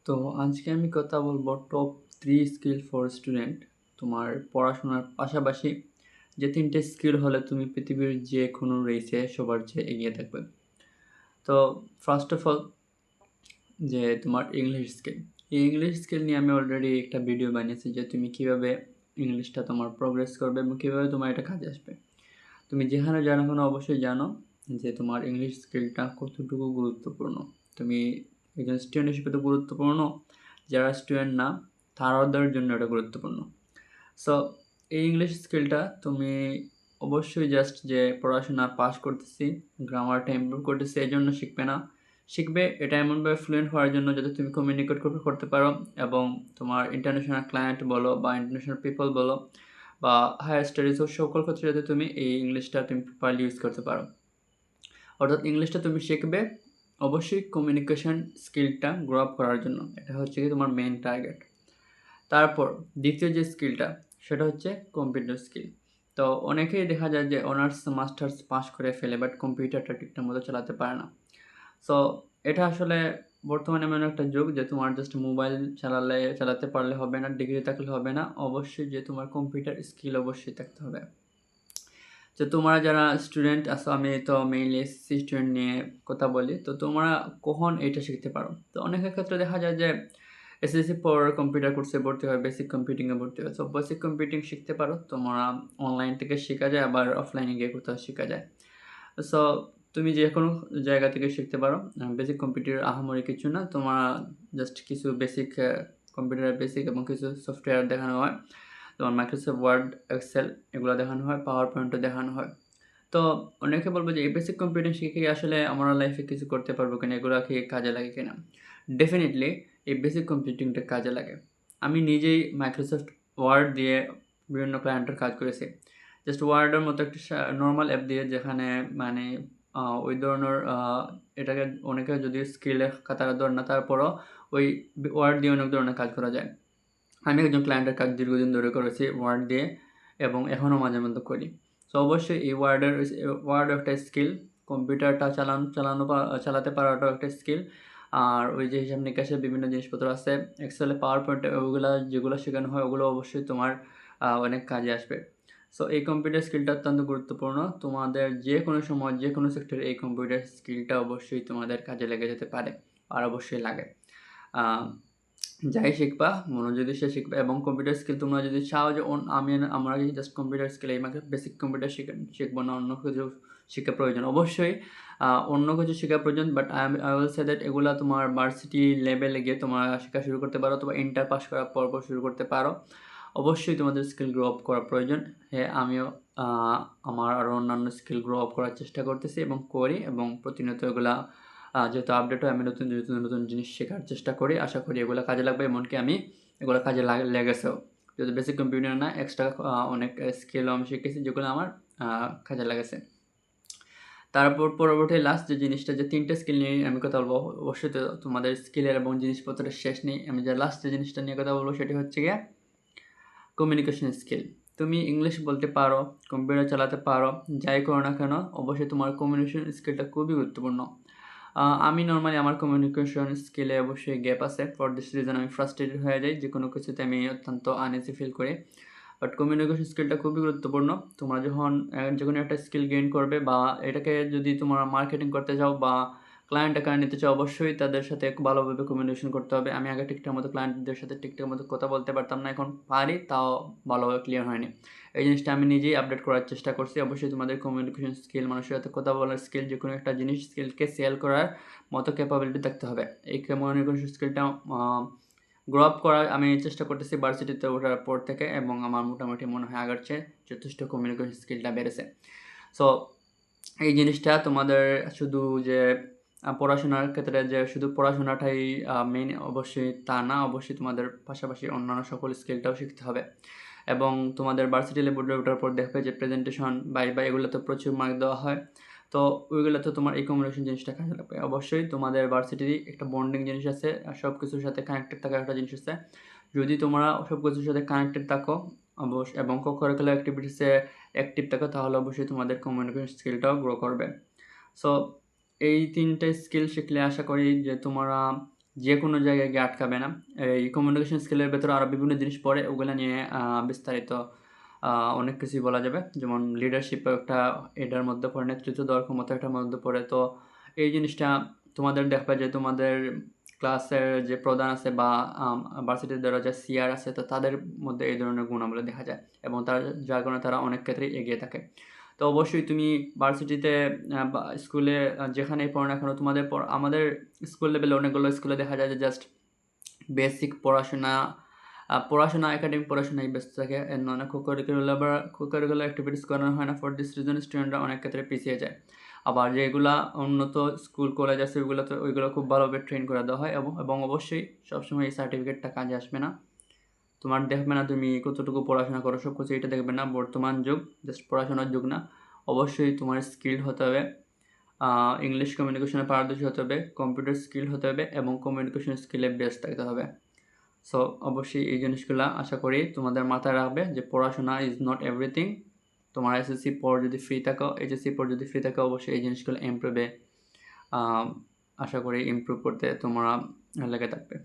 তো আজকে আমি কথা বলবো টপ 3 স্কিল ফর স্টুডেন্ট। তোমার পড়াশোনার পাশাপাশি যে ৩ টে স্কিল হলে তুমি পৃথিবীর যেকোনো রেসে সবার চেয়ে এগিয়ে থাকবে। তো ফার্স্ট অফ অল যে তোমার ইংলিশ স্কিল। এই ইংলিশ স্কিল নিয়ে আমি অলরেডি একটা ভিডিও বানিয়েছি যে তুমি কিভাবে ইংলিশটা তোমার প্রোগ্রেস করবে এবং কিভাবে তোমার এটা কাজে আসবে। তুমি যেখানে জানো না অবশ্যই জানো যে তোমার ইংলিশ স্কিলটা কতটুকু গুরুত্বপূর্ণ। তুমি একজন স্টুডেন্ট হিসেবে তো গুরুত্বপূর্ণ, যারা স্টুডেন্ট না তাদের জন্য এটা গুরুত্বপূর্ণ। সো এই ইংলিশ স্কিলটা তুমি অবশ্যই জাস্ট যে পড়াশোনা পাস করতেছি, গ্রামারটা ইমপ্রুভ করতেছি এই জন্য শিখবে না। শিখবে এটা এমনভাবে ফ্লুয়েন্ট হওয়ার জন্য যাতে তুমি কমিউনিকেট করতে পারো এবং তোমার ইন্টারন্যাশনাল ক্লায়েন্ট বলো বা ইন্টারন্যাশনাল পিপল বলো বা হায়ার স্টাডিজ ও সকল ক্ষেত্রে যাতে তুমি এই ইংলিশটা তুমি প্রপারলি ইউজ করতে পারো। অর্থাৎ ইংলিশটা তুমি শিখবে অবশ্যই কমিউনিকেশন স্কিলটা গ্রো আপ করার জন্য। এটা হচ্ছে কি তোমার মেইন টার্গেট। তারপর দ্বিতীয় যে স্কিলটা সেটা হচ্ছে কম্পিউটার স্কিল। তো অনেকেই দেখা যায় যে অনার্স মাস্টার্স পাস করে ফেলে বাট কম্পিউটারটা ঠিকঠাক মতো চালাতে পারে না। সো এটা আসলে বর্তমানে এমন একটা যুগ যে তোমার জাস্ট মোবাইল চালাতে পারলে হবে না, ডিগ্রি থাকলে হবে না, অবশ্যই যে তোমার কম্পিউটার স্কিল অবশ্যই থাকতে হবে। তো তোমরা যারা স্টুডেন্ট আছো, আমি তো মেইনলি এসএসসি স্টুডেন্ট নিয়ে কথা বলি, তো তোমরা কখন এটা শিখতে পারো? তো অনেকের ক্ষেত্রে দেখা যায় যে এসএসসি পর কম্পিউটার কোর্সে ভর্তি হয়, বেসিক কম্পিউটিংয়ে ভর্তি হয়। সো বেসিক কম্পিউটিং শিখতে পারো, তোমরা অনলাইন থেকে শেখা যায়, আবার অফলাইনে গিয়ে কোথাও শেখা যায়। সো তুমি যে কোনো জায়গা থেকে শিখতে পারো। বেসিক কম্পিউটার আহামরি কিছু না, তোমার জাস্ট কিছু বেসিক কম্পিউটারের বেসিক এবং কিছু সফটওয়্যার দেখানো হয়। তোমার মাইক্রোসফট ওয়ার্ড, এক্সেল এগুলো দেখানো হয়, পাওয়ার পয়েন্টও দেখানো হয়। তো অনেকে বলবে যে এই বেসিক কম্পিউটিং শিখে কি আসলে আমরা লাইফে কিছু করতে পারবো কিনা, এগুলো কি কাজে লাগে কিনা? ডেফিনিটলি এই বেসিক কম্পিউটিংটা কাজে লাগে। আমি নিজেই মাইক্রোসফট ওয়ার্ড দিয়ে বিভিন্ন ক্লায়েন্টের কাজ করেছি। জাস্ট ওয়ার্ডের মতো একটা নর্মাল অ্যাপ দিয়ে, যেখানে মানে ওই ধরনের এটাকে অনেকে যদি স্কিলের কাতারে ধরে না, তারপরও ওই ওয়ার্ড দিয়ে অনেক ধরনের কাজ করা যায়। আমি একজন ক্লায়েন্টের কাজ দীর্ঘদিন ধরে করেছি ওয়ার্ড দিয়ে এবং এখনও মাঝে মধ্যে করি। সো অবশ্যই এই ওয়ার্ড একটা স্কিল, কম্পিউটারটা চালাতে পারাটাও একটা স্কিল। আর ওই যে হিসাব নিকাশের বিভিন্ন জিনিসপত্র আছে এক্সেলে, পাওয়ার পয়েন্টে, ওগুলো যেগুলো শেখানো হয় ওগুলো অবশ্যই তোমার অনেক কাজে আসবে। সো এই কম্পিউটার স্কিলটা অত্যন্ত গুরুত্বপূর্ণ। তোমাদের যে কোনো সময় যে কোনো সেক্টরে এই কম্পিউটার স্কিলটা অবশ্যই তোমাদের কাজে লেগে যেতে পারে আর অবশ্যই লাগে। যাই শিখবা মনোযোগ দিয়ে শিখবা। এবং কম্পিউটার স্কিল তোমরা যদি চাও যে আমরা জাস্ট কম্পিউটার স্কিল এইমাত্র বেসিক কম্পিউটার শিখবো না, অন্য কিছু শেখা প্রয়োজন, অবশ্যই অন্য কিছু শেখা প্রয়োজন। But I will say that এগুলা তোমার ভার্সিটি লেভেলে গিয়ে তোমরা শেখা শুরু করতে পারো, অথবা ইন্টার পাস করার পর শুরু করতে পারো। অবশ্যই তোমাদের স্কিল গ্রো আপ করা প্রয়োজন। হ্যাঁ, আমিও আমার আরও অন্যান্য স্কিল গ্রো আপ করার চেষ্টা করতেছি এবং করি, এবং প্রতিনিয়ত এগুলা যেহেতু আপডেট হয় আমি নতুন নতুন জিনিস শেখার চেষ্টা করি। আশা করি এগুলো কাজে লাগবে, এমনকি আমি এগুলো কাজে লেগেছেও। যেহেতু বেসিক কম্পিউটার না, এক্সট্রা অনেক স্কিলও আমি শিখেছি যেগুলো আমার কাজে লেগেছে। তারপর পরবর্তী লাস্ট যে জিনিসটা, যে 3টে স্কিল নিয়ে আমি কথা বলবো, অবশ্যই তো তোমাদের স্কিলের এবং জিনিসপত্রের শেষ নেই। আমি যে লাস্ট যে জিনিসটা নিয়ে কথা বলবো সেটি হচ্ছে গিয়ে কমিউনিকেশন স্কিল। তুমি ইংলিশ বলতে পারো, কম্পিউটার চালাতে পারো, যাই করো না কেন অবশ্যই তোমার কমিউনিকেশন স্কিলটা খুবই গুরুত্বপূর্ণ। আমি নর্মালি আমার কমিউনিকেশন স্কিলে অবশ্যই গ্যাপ আছে। ফর দিস রিজন আমি ফ্রাস্ট্রেটেড হয়ে যাই, যে কোনো কিছুতে আমি অত্যন্ত আনইজি ফিল করি। বাট কমিউনিকেশন স্কিলটা খুবই গুরুত্বপূর্ণ। তোমরা যখন যে কোনো একটা স্কিল গেইন করবে বা এটাকে যদি তোমরা মার্কেটিং করতে চাও বা ক্লায়েন্ট আকারে নিতে চাও, অবশ্যই তাদের সাথে ভালোভাবে কমিউনিকেশন করতে হবে। আমি আগে ঠিকঠাক মতো ক্লায়েন্টদের সাথে ঠিকঠাক মতো কথা বলতে পারতাম না, এখন পারি, তাও ভালোভাবে ক্লিয়ার হয়নি। এই জিনিসটা আমি নিজেই আপডেট করার চেষ্টা করছি। অবশ্যই তোমাদের কমিউনিকেশন স্কিল, মানুষের সাথে কথা বলার স্কিল, যে কোনো একটা জিনিস স্কিলকে সেল করার মতো ক্যাপাবিলিটি থাকতে হবে। এই কমিউনিকেশন স্কিলটা গ্রো আপ করার আমি চেষ্টা করতেছি ভার্সিটিতে ওঠার পর থেকে, এবং আমার মোটামুটি মনে হয় আগের চেয়ে যথেষ্ট কমিউনিকেশন স্কিলটা বেড়েছে। সো এই জিনিসটা তোমাদের শুধু যে পড়াশোনার ক্ষেত্রে যে শুধু পড়াশোনাটাই মেইন, অবশ্যই তা না। অবশ্যই তোমাদের পাশাপাশি অন্যান্য সকল স্কিলটাও শিখতে হবে। এবং তোমাদের ভার্সিটি লেভেলে ওঠার পর দেখবে যে প্রেজেন্টেশন, ভাইভা এগুলোতে প্রচুর মার্ক দেওয়া হয়। তো ওইগুলোতে তোমার এই কমিউনিকেশন জিনিসটা কাজে লাগবে। অবশ্যই তোমাদের ভার্সিটির একটা বন্ডিং জিনিস আছে, আর সব কিছুর সাথে কানেক্টেড থাকার একটা জিনিস আছে। যদি তোমরা সব কিছুর সাথে কানেক্টেড থাকো এবং কো-কারিকুলার অ্যাক্টিভিটিসে অ্যাক্টিভ থাকো, তাহলে অবশ্যই তোমাদের কমিউনিকেশন স্কিলটাও গ্রো করবে। সো এই 3টে স্কিল শিখলে আশা করি যে তোমরা যে কোনো জায়গায় গিয়ে আটকাবে না। এই কমিউনিকেশন স্কিলের ভেতরে আরও বিভিন্ন জিনিস পড়ে, ওগুলো নিয়ে বিস্তারিত অনেক কিছুই বলা যাবে। যেমন লিডারশিপও একটা এটার মধ্যে পড়ে, নেতৃত্ব দেওয়ার ক্ষমতা এটার মধ্যে পড়ে। তো এই জিনিসটা তোমাদের দেখবে যে তোমাদের ক্লাসের যে প্রধান আছে বা ভার্সিটির যারা যে সিআর আছে, তো তাদের মধ্যে এই ধরনের গুণাবলী দেখা যায় এবং যার কারণে তারা অনেক ক্ষেত্রেই এগিয়ে থাকে। তো অবশ্যই তুমি ভার্সিটিতে বা স্কুলে যেখানেই পড়ো না কেন, তোমাদের আমাদের স্কুল লেভেলে অনেকগুলো স্কুলে দেখা যায় যে জাস্ট বেসিক পড়াশোনা একাডেমিক পড়াশোনায় ব্যস্ত থাকে, এর অনেক কোকারিকুলার অ্যাক্টিভিটিস করানো হয় না। ফর দিস রিজন স্টুডেন্টরা অনেক ক্ষেত্রে পিছিয়ে যায়। আবার যেগুলা উন্নত স্কুল কলেজ আছে ওইগুলো খুব ভালোভাবে ট্রেন করে দেওয়া হয় এবং অবশ্যই সবসময় এই সার্টিফিকেটটা কাজে আসবে না। তোমার দেখবে না তুমি কতটুকু পড়াশোনা করো, সব কিছু এটা দেখবে না। বর্তমান যুগ জাস্ট পড়াশোনার যুগ না, অবশ্যই তোমার স্কিল হতে হবে, ইংলিশ কমিউনিকেশনে পারদর্শী হতে হবে, কম্পিউটার স্কিল হতে হবে এবং কমিউনিকেশন স্কিলে বেস্ট থাকতে হবে। সো অবশ্যই এই জিনিসগুলা আশা করি তোমাদের মাথায় রাখবে যে পড়াশোনা ইজ নট এভরিথিং। তোমার এইচএসসি পর যদি ফ্রি থাকো অবশ্যই এই জিনিসগুলো ইমপ্রুভে আশা করি ইমপ্রুভ করতে তোমরা লেগে থাকবে।